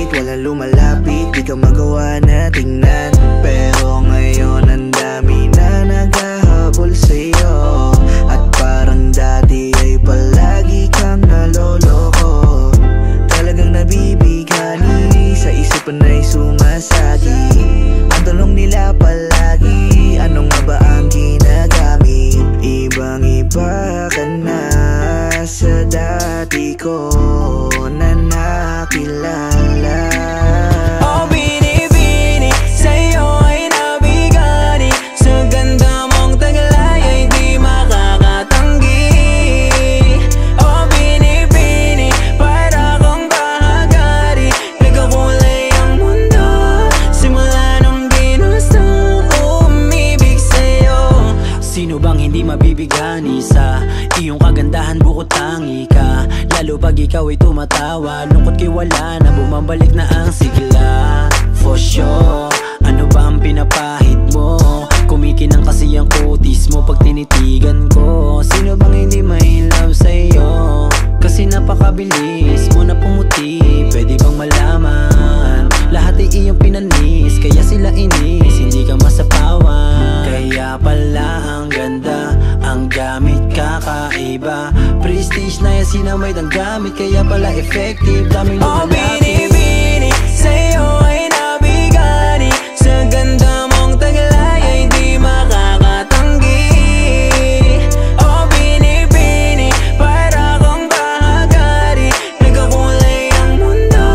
kahit walang lumalapit, di ka magawa na tingnan. Pero ngayon ang dami na naghahabol sa'yo, at parang dati ay palagi kang naloloko. Talagang nabibighani, sa isipan ay sumasagi. Ang tanong nila palagi, ano nga ba ang ginagamit? Ibang iba ka na sa dati ko na nakilala. Oh binibini, sa'yo ay nabigani, sa ganda mong taglay ay di makakatanggi. Oh binibini, para kang bahagari, nagkakulay ang mundo simula nung ginustong umibig sa'yo. Sino bang hindi mabibigani sa iyong kagandahan, bukod tangi ka? Lalo pag ikaw ay tumatawa, lungkot kay wala na, bumabalik na ang sigla. For sure, ano ba ang pinapahid mo? Kumikinang kasi ang kutis mo pag tinitigan ko. Sino bang hindi may love sa'yo? Kasi napakabilis mo na pumuti. Pwede bang malaman, lahat ay iyong pinanis, kaya sila inis, hindi ka masapawan. Kaya pala ang ganda, ang gamit kakaiba. Prestige na yan, sinamay ang gamit, kaya pala effective, daming lumalapit. Oh binibini, sa'yo ay nabigani, sa ganda mong taglay ay di makakatanggi. Oh binibini, para kang bahagari, nagkakulay ang mundo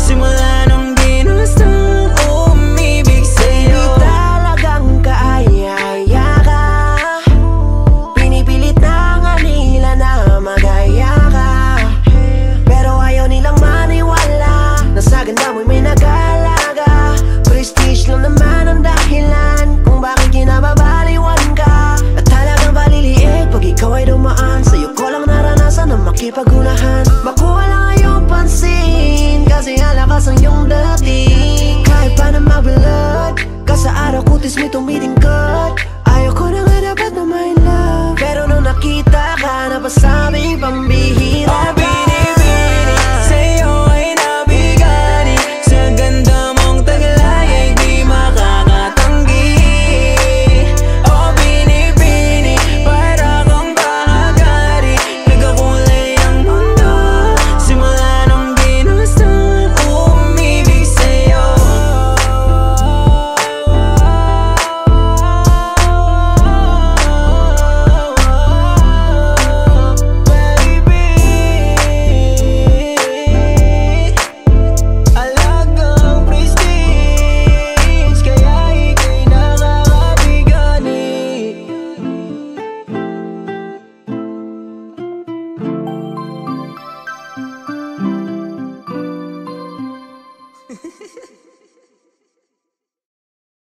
simula nung ginustong umibig sa'yo. Hindi talagang kaaya-aya ka, pinipilit na nga nila na magaya ka, pero ayaw nilang maniwala na sa ganda mo'y may nag-aalaga. Prestige lang naman ang dahilan kung bakit kinababaliwan ka. At talagang baliliig pag ikaw ay dumaan, sa'yo ko lang naranasan na makipagunahan. Makuha lang ang iyong pansin, kasi halakas ang iyong dating. Kahit pa na mabilad ka sa araw, kutis mo'y tumitingkad.